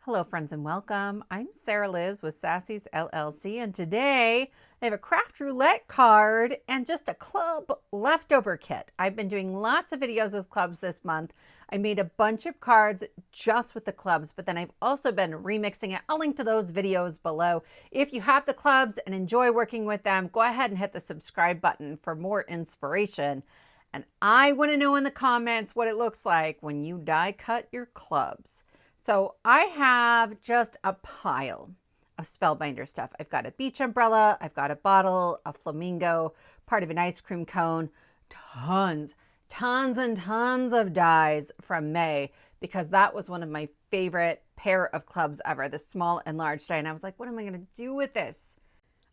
Hello friends and welcome. I'm Sarah Liz with Sassy's LLC and today I have a craft roulette card and just a club leftover kit. I've been doing lots of videos with clubs this month. I made a bunch of cards just with the clubs, but then I've also been remixing it. I'll link to those videos below. If you have the clubs and enjoy working with them, go ahead and hit the subscribe button for more inspiration. And I want to know in the comments what it looks like when you die cut your clubs. So I have just a pile of Spellbinder stuff. I've got a beach umbrella, I've got a bottle, a flamingo, part of an ice cream cone, tons and tons of dies from May because that was one of my favorite pair of clubs ever, the small and large die. And I was like, what am I going to do with this?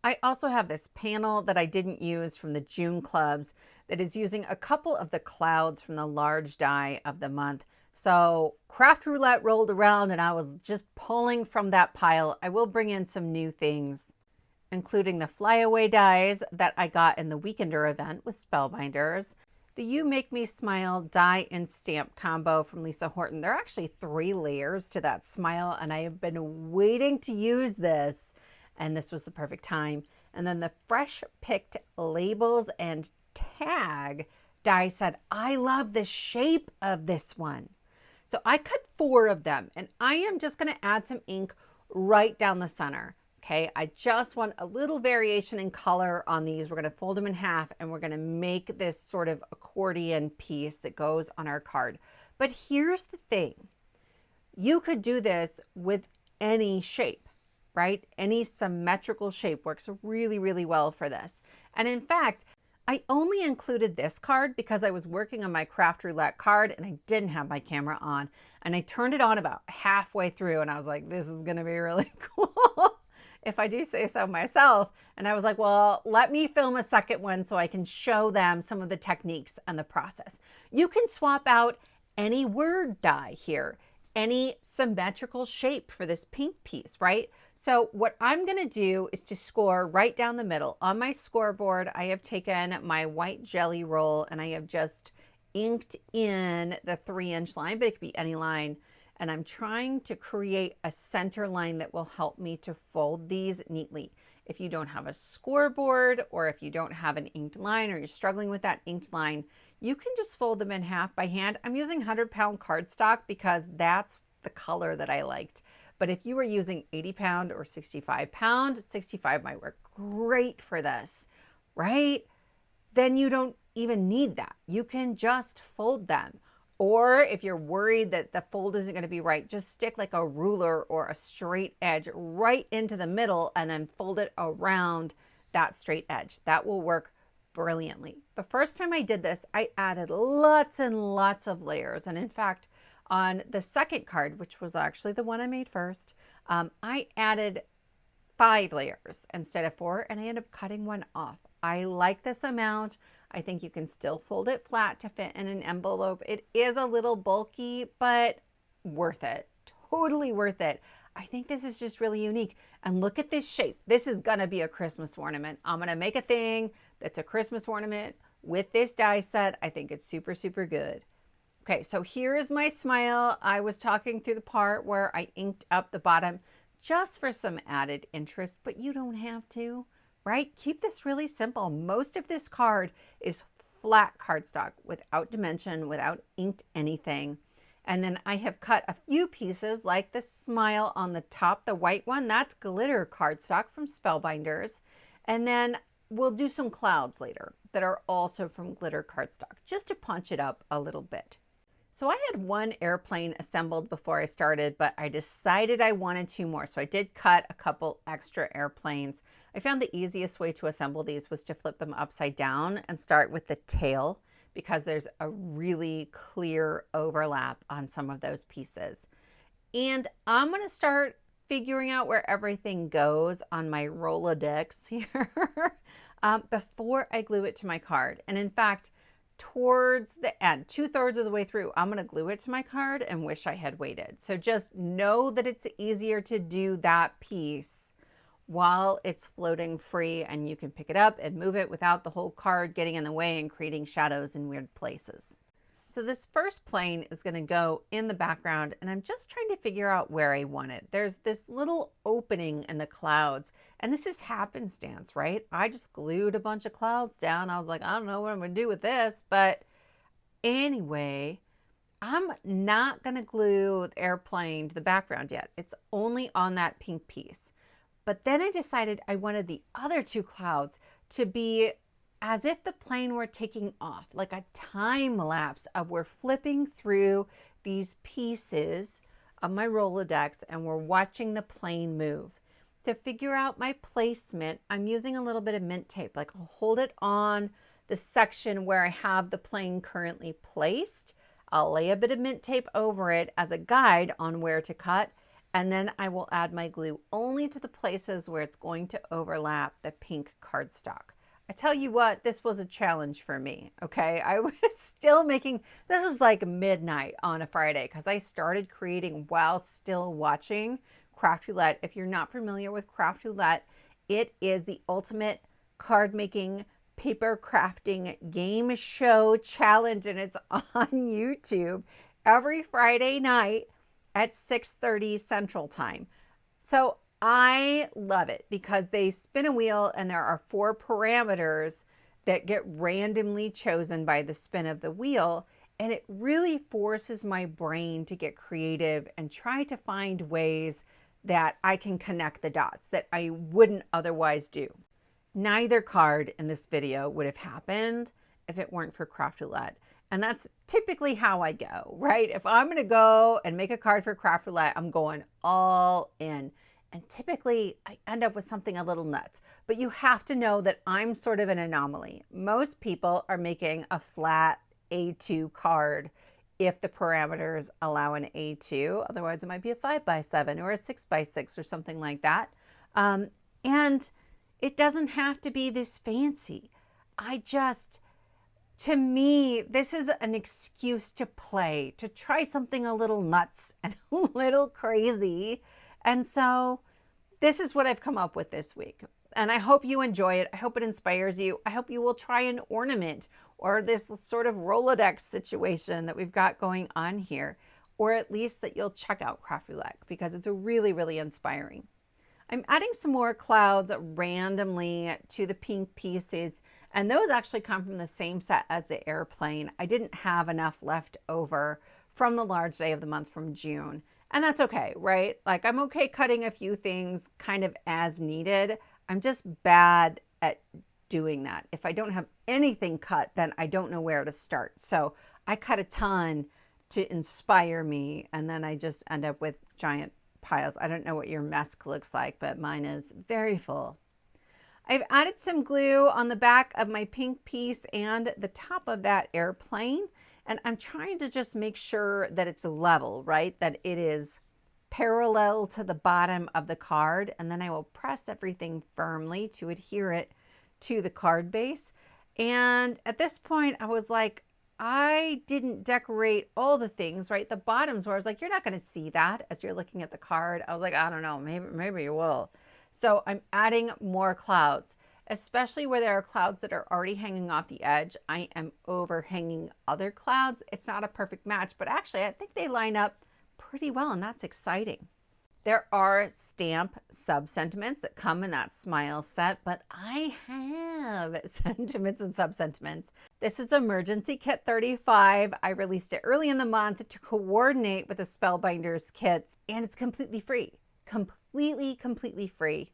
I also have this panel that I didn't use from the June clubs that is using a couple of the clouds from the large die of the month. So craft roulette rolled around and I was just pulling from that pile. I will bring in some new things, including the flyaway dies that I got in the Weekender event with Spellbinders, the You Make Me Smile die and stamp combo from Lisa Horton. There are actually 3 layers to that smile and I have been waiting to use this and this was the perfect time. And then the fresh picked labels and tag die set. I love the shape of this one. So I cut 4 of them and I am just going to add some ink right down the center. Okay, I just want a little variation in color on these. We're going to fold them in half and we're going to make this sort of accordion piece that goes on our card. But here's the thing. You could do this with any shape, right? Any symmetrical shape works really, really well for this. And in fact, I only included this card because I was working on my craft roulette card and I didn't have my camera on. And I turned it on about halfway through and I was like, this is going to be really cool if I do say so myself. And I was like, well, let me film a second one so I can show them some of the techniques and the process. You can swap out any word die here, any symmetrical shape for this pink piece, right? So what I'm going to do is to score right down the middle. On my scoreboard, I have taken my white jelly roll and I have just inked in the 3-inch line, but it could be any line. And I'm trying to create a center line that will help me to fold these neatly. If you don't have a scoreboard or if you don't have an inked line or you're struggling with that inked line, you can just fold them in half by hand. I'm using 100-pound cardstock because that's the color that I liked. But if you were using 80-pound or 65-pound, 65 might work great for this, right? Then you don't even need that. You can just fold them. Or if you're worried that the fold isn't going to be right, just stick like a ruler or a straight edge right into the middle and then fold it around that straight edge. That will work brilliantly. The first time I did this, I added lots and lots of layers. And in fact, on the second card, which was actually the one I made first, I added 5 layers instead of 4, and I ended up cutting one off. I like this amount. I think you can still fold it flat to fit in an envelope. It is a little bulky, but worth it. Totally worth it. I think this is just really unique. And look at this shape. This is going to be a Christmas ornament. I'm going to make a thing that's a Christmas ornament with this die set. I think it's super, super good. Okay, so here is my smile. I was talking through the part where I inked up the bottom just for some added interest, but you don't have to, right? Keep this really simple. Most of this card is flat cardstock without dimension, without inked anything. And then I have cut a few pieces like the smile on the top, the white one, that's glitter cardstock from Spellbinders. And then we'll do some clouds later that are also from glitter cardstock just to punch it up a little bit. So I had 1 airplane assembled before I started, but I decided I wanted 2 more. So I did cut a couple extra airplanes. I found the easiest way to assemble these was to flip them upside down and start with the tail because there's a really clear overlap on some of those pieces. And I'm going to start figuring out where everything goes on my Rolodex here before I glue it to my card. And in fact, towards the end, 2/3 of the way through, I'm going to glue it to my card and wish I had waited. So just know that it's easier to do that piece while it's floating free and you can pick it up and move it without the whole card getting in the way and creating shadows in weird places. So this first plane is going to go in the background, and I'm just trying to figure out where I want it. There's this little opening in the clouds, and this is happenstance, right? I just glued a bunch of clouds down. I was like, I don't know what I'm going to do with this, but anyway, I'm not going to glue the airplane to the background yet. It's only on that pink piece. But then I decided I wanted the other two clouds to be as if the plane were taking off, like a time lapse of we're flipping through these pieces of my Rolodex and we're watching the plane move. To figure out my placement, I'm using a little bit of mint tape. Like I'll hold it on the section where I have the plane currently placed. I'll lay a bit of mint tape over it as a guide on where to cut, and then I will add my glue only to the places where it's going to overlap the pink cardstock. I tell you what, this was a challenge for me, okay? I was still making, this was like midnight on a Friday because I started creating while still watching Craft Roulette. If you're not familiar with Craft Roulette, it is the ultimate card making, paper crafting game show challenge, and it's on YouTube every Friday night at 6:30 Central Time. So I love it because they spin a wheel and there are 4 parameters that get randomly chosen by the spin of the wheel. And it really forces my brain to get creative and try to find ways that I can connect the dots that I wouldn't otherwise do. Neither card in this video would have happened if it weren't for Craft Roulette. And that's typically how I go, right? If I'm going to go and make a card for Craft Roulette, I'm going all in. And typically I end up with something a little nuts. But you have to know that I'm sort of an anomaly. Most people are making a flat A2 card if the parameters allow an A2. Otherwise, it might be a 5x7 or a 6x6 or something like that. And it doesn't have to be this fancy. To me, this is an excuse to play, to try something a little nuts and a little crazy. And so this is what I've come up with this week. And I hope you enjoy it. I hope it inspires you. I hope you will try an ornament or this sort of Rolodex situation that we've got going on here, or at least that you'll check out Craft Roulette because it's really, really inspiring. I'm adding some more clouds randomly to the pink pieces, and those actually come from the same set as the airplane. I didn't have enough left over from the large day of the month from June, and that's okay, right? Like I'm okay cutting a few things kind of as needed. I'm just bad at doing that. If I don't have anything cut, then I don't know where to start. So I cut a ton to inspire me, and then I just end up with giant piles. I don't know what your mess looks like, but mine is very full. I've added some glue on the back of my pink piece and the top of that airplane, and I'm trying to just make sure that it's level, right? That it is parallel to the bottom of the card, and then I will press everything firmly to adhere it to the card base. And at this point, I was like, I didn't decorate all the things, right? The bottoms where I was like, you're not going to see that as you're looking at the card. I was like, I don't know, maybe you will. So I'm adding more clouds, especially where there are clouds that are already hanging off the edge. I am overhanging other clouds. It's not a perfect match, but actually I think they line up pretty well, and that's exciting. There are stamp sub-sentiments that come in that smile set, but I have sentiments and sub-sentiments. This is Emergency Kit 35. I released it early in the month to coordinate with the Spellbinders kits, and it's completely free. Completely free.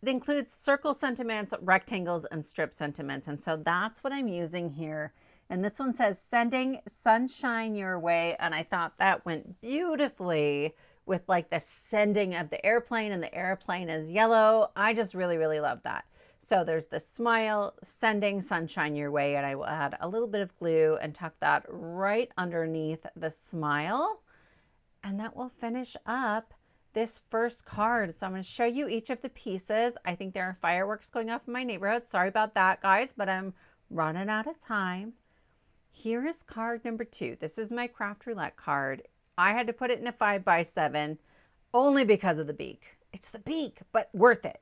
It includes circle sentiments, rectangles, and strip sentiments, and so that's what I'm using here. And this one says, sending sunshine your way, and I thought that went beautifully with like the sending of the airplane, and the airplane is yellow. I just really love that. So there's the smile, sending sunshine your way, and I will add a little bit of glue and tuck that right underneath the smile. And that will finish up this first card. So I'm going to show you each of the pieces. I think there are fireworks going off in my neighborhood. Sorry about that, guys, but I'm running out of time. Here is card number 2. This is my Craft Roulette card. I had to put it in a 5x7 only because of the beak. It's the beak, but worth it.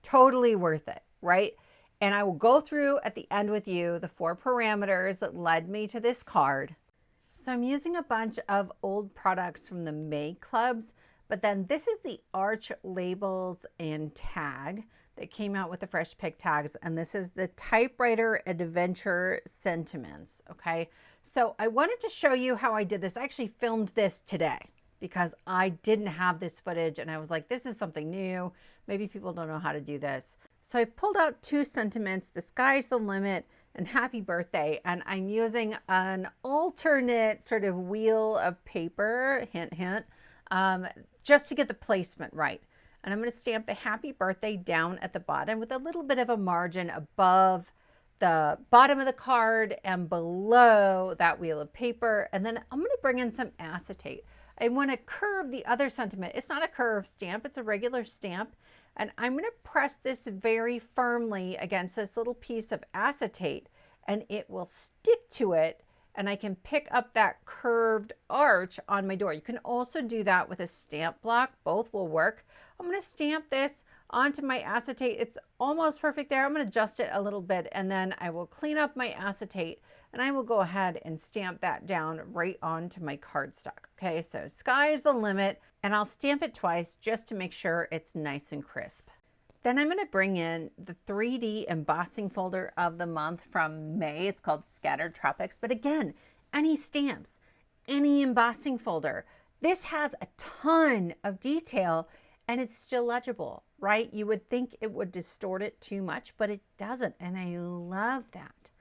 Totally worth it, right? And I will go through at the end with you the 4 parameters that led me to this card. So I'm using a bunch of old products from the May clubs, but then this is the Arch labels and tag that came out with the fresh pick tags, and this is the Typewriter Adventure Sentiments. Okay, so I wanted to show you how I did this. I actually filmed this today because I didn't have this footage, and I was like, this is something new. Maybe people don't know how to do this. So I pulled out two sentiments, the sky's the limit and happy birthday, and I'm using an alternate sort of wheel of paper, hint, hint, just to get the placement right. And I'm going to stamp the happy birthday down at the bottom with a little bit of a margin above the bottom of the card and below that wheel of paper. And then I'm going to bring in some acetate. I want to curve the other sentiment. It's not a curved stamp, it's a regular stamp. And I'm going to press this very firmly against this little piece of acetate, and it will stick to it, and I can pick up that curved arch on my door. You can also do that with a stamp block. Both will work. I'm going to stamp this onto my acetate. It's almost perfect there. I'm going to adjust it a little bit, and then I will clean up my acetate, and I will go ahead and stamp that down right onto my cardstock. Okay, so sky's the limit, and I'll stamp it twice just to make sure it's nice and crisp. Then I'm going to bring in the 3D embossing folder of the month from May. It's called Scattered Tropics, but again, any stamps, any embossing folder. This has a ton of detail and it's still legible, right? You would think it would distort it too much, but it doesn't, and I love that.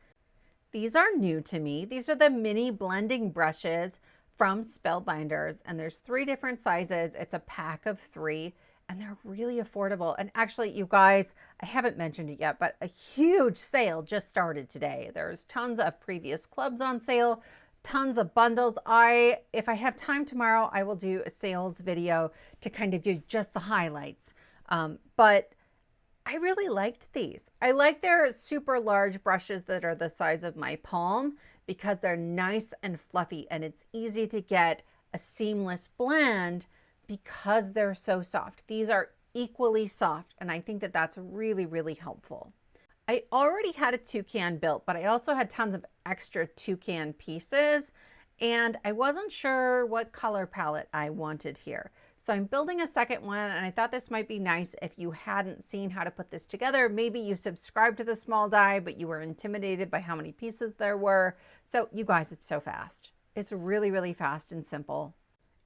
These are new to me. These are the mini blending brushes from Spellbinders, and there's 3 different sizes. It's a pack of 3, and they're really affordable. And actually, you guys, I haven't mentioned it yet, but a huge sale just started today. There's tons of previous clubs on sale, tons of bundles. If I have time tomorrow, I will do a sales video to kind of give just the highlights. But I really liked these. I like their super large brushes that are the size of my palm because they're nice and fluffy, and it's easy to get a seamless blend because they're so soft. These are equally soft, and I think that that's really, really helpful. I already had a toucan built, but I also had tons of extra toucan pieces, and I wasn't sure what color palette I wanted here. So I'm building a second one, and I thought this might be nice if you hadn't seen how to put this together. Maybe you subscribed to the small die, but you were intimidated by how many pieces there were. So you guys, it's so fast. It's really, really fast and simple.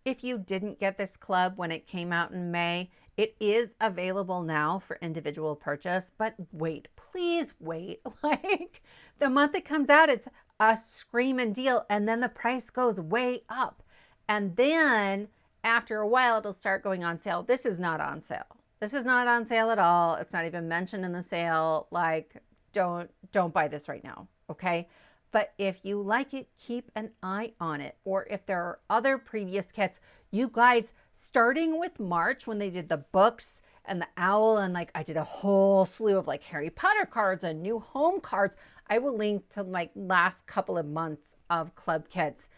If you didn't get this club when it came out in May, it is available now for individual purchase, but wait, please wait. Like the month it comes out, it's a screaming deal, and then the price goes way up. And then after a while, it'll start going on sale. This is not on sale. This is not on sale at all. It's not even mentioned in the sale. Like, don't buy this right now, okay? But if you like it, keep an eye on it. Or if there are other previous kits, you guys, starting with March when they did the books and the owl, and like I did a whole slew of like Harry Potter cards and new home cards. I will link to like last couple of months of club kits.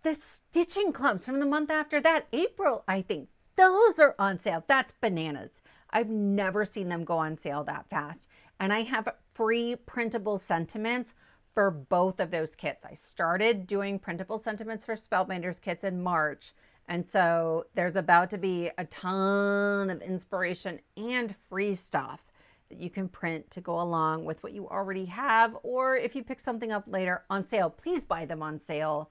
The stitching clubs from the month after that, April, I think, those are on sale. That's bananas. I've never seen them go on sale that fast. And I have free printable sentiments for both of those kits. I started doing printable sentiments for Spellbinders kits in March. And so there's about to be a ton of inspiration and free stuff that you can print to go along with what you already have. Or if you pick something up later on sale, please buy them on sale.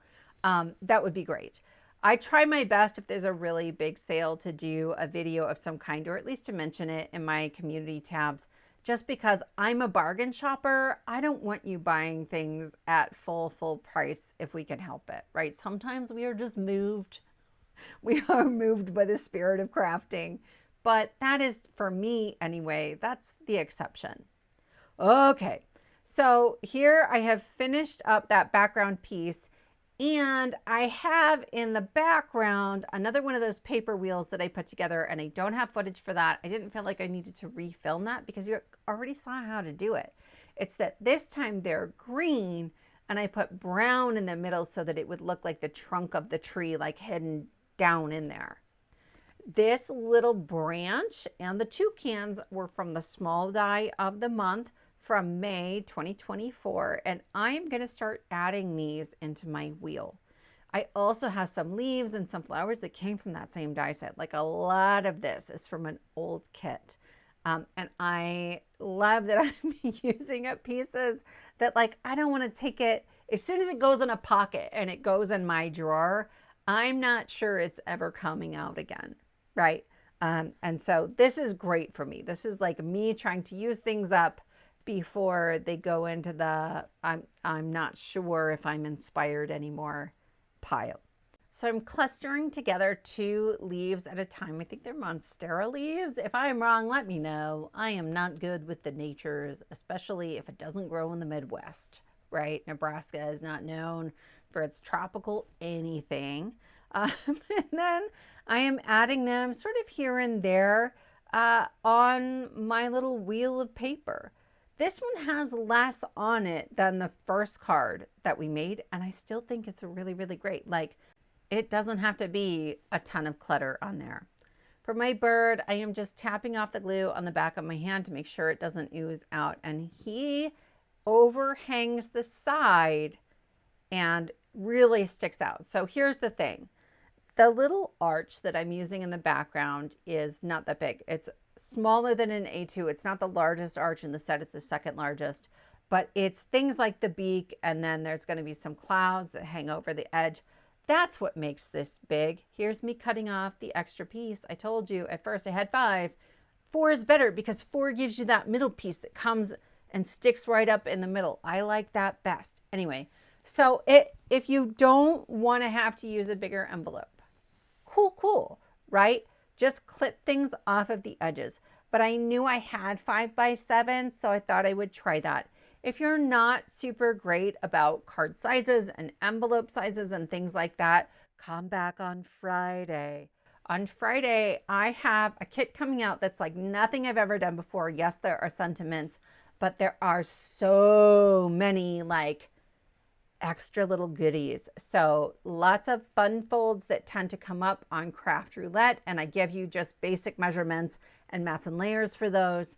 That would be great. I try my best if there's a really big sale to do a video of some kind, or at least to mention it in my community tabs, just because I'm a bargain shopper. I don't want you buying things at full price if we can help it, right? Sometimes we are just moved. We are moved by the spirit of crafting, but that is, for me anyway, that's the exception. Okay, so here I have finished up that background piece. And I have in the background another one of those paper wheels that I put together, and I don't have footage for that. I didn't feel like I needed to refilm that because you already saw how to do it. It's that this time they're green, and I put brown in the middle so that it would look like the trunk of the tree, like hidden down in there. This little branch and the toucans were from the small die of the month from May 2024, and I'm going to start adding these into my wheel. I also have some leaves and some flowers that came from that same die set. Like a lot of this is from an old kit. And I love that I'm using up pieces that like, I don't want to take it. As soon as it goes in a pocket and it goes in my drawer, I'm not sure it's ever coming out again, right? And so this is great for me. This is like me trying to use things up before they go into the I'm not sure if I'm inspired anymore pile. So I'm clustering together 2 leaves at a time. I think they're monstera leaves. If I'm wrong, let me know. I am not good with the natures, especially if it doesn't grow in the Midwest, right? Nebraska is not known for its tropical anything. And then I am adding them sort of here and there on my little wheel of paper. This one has less on it than the first card that we made, and I still think it's really, really great. Like, it doesn't have to be a ton of clutter on there. For my bird, I am just tapping off the glue on the back of my hand to make sure it doesn't ooze out. And he overhangs the side and really sticks out. So here's the thing. The little arch that I'm using in the background is not that big. It's smaller than an A2. It's not the largest arch in the set. It's the second largest. But it's things like the beak, and then there's going to be some clouds that hang over the edge. That's what makes this big. Here's me cutting off the extra piece. I told you at first I had 5. 4 is better because 4 gives you that middle piece that comes and sticks right up in the middle. I like that best. Anyway, so if you don't want to have to use a bigger envelope, cool, right? Just clip things off of the edges. But I knew I had 5x7, so I thought I would try that. If you're not super great about card sizes and envelope sizes and things like that, come back on Friday. On Friday, I have a kit coming out that's like nothing I've ever done before. Yes, there are sentiments, but there are so many like extra little goodies. So lots of fun folds that tend to come up on Craft Roulette, and I give you just basic measurements and mats and layers for those.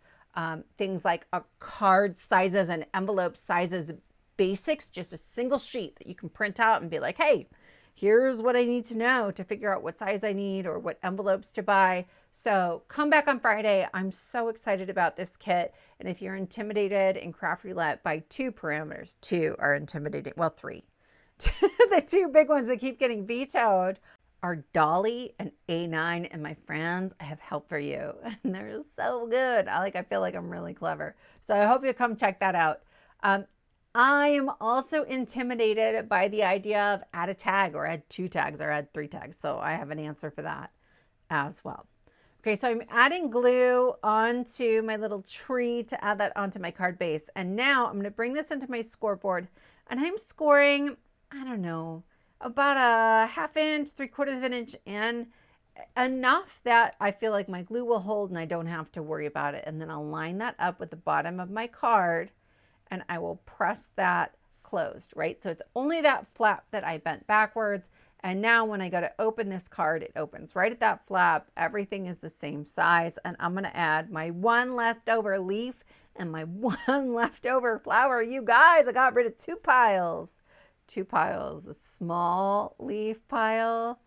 Things like card sizes and envelope sizes basics, just a single sheet that you can print out and be like, hey, here's what I need to know to figure out what size I need or what envelopes to buy. So come back on Friday. I'm so excited about this kit. And if you're intimidated in Craft Roulette by 2 parameters, 2 are intimidating. Well, 3. The 2 big ones that keep getting vetoed are Dolly and A9, and my friends, I have help for you. And they're so good. I feel like I'm really clever. So I hope you come check that out. I am also intimidated by the idea of add a tag or add 2 tags or add 3 tags. So I have an answer for that as well. Okay, so I'm adding glue onto my little tree to add that onto my card base. And now I'm going to bring this into my scoreboard, and I'm scoring, I don't know, about a 1/2 inch, 3/4 of an inch in, enough that I feel like my glue will hold and I don't have to worry about it. And then I'll line that up with the bottom of my card, and I will press that closed, right? So it's only that flap that I bent backwards. And now when I go to open this card, it opens right at that flap. Everything is the same size. And I'm going to add my 1 leftover leaf and my 1 leftover flower. You guys, I got rid of 2 piles. 2 piles, the small leaf pile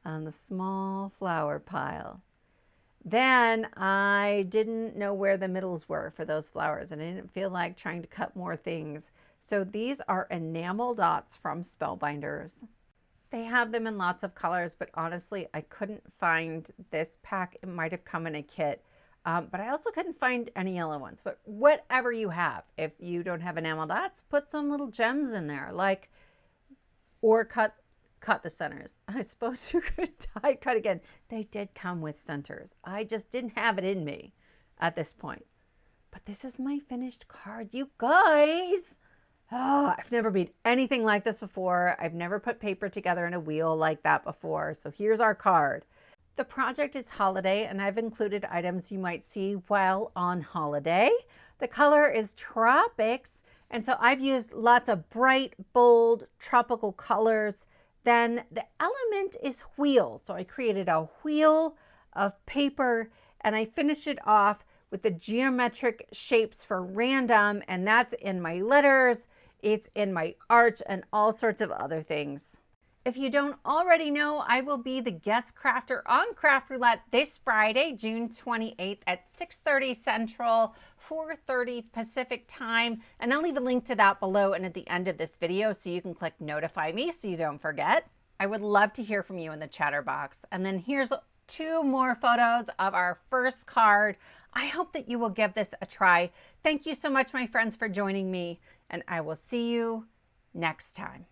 and the small flower pile. Then I didn't know where the middles were for those flowers, and I didn't feel like trying to cut more things. So these are enamel dots from Spellbinders. They have them in lots of colors, but honestly, I couldn't find this pack. It might have come in a kit, but I also couldn't find any yellow ones. But whatever you have, if you don't have enamel dots, put some little gems in there, like, or cut the centers. I suppose you could die cut again. They did come with centers. I just didn't have it in me at this point. But this is my finished card, you guys. Oh, I've never made anything like this before. I've never put paper together in a wheel like that before. So here's our card. The project is holiday, and I've included items you might see while on holiday. The color is Tropics, and so I've used lots of bright, bold, tropical colors. Then the element is wheel. So I created a wheel of paper, and I finished it off with the geometric shapes for random, and that's in my letters. It's in my arch and all sorts of other things. If you don't already know, I will be the guest crafter on Craft Roulette this Friday, June 28th at 6:30 Central, 4:30 Pacific time. And I'll leave a link to that below and at the end of this video so you can click notify me so you don't forget. I would love to hear from you in the chatter box. And then here's 2 more photos of our first card. I hope that you will give this a try. Thank you so much, my friends, for joining me, and I will see you next time.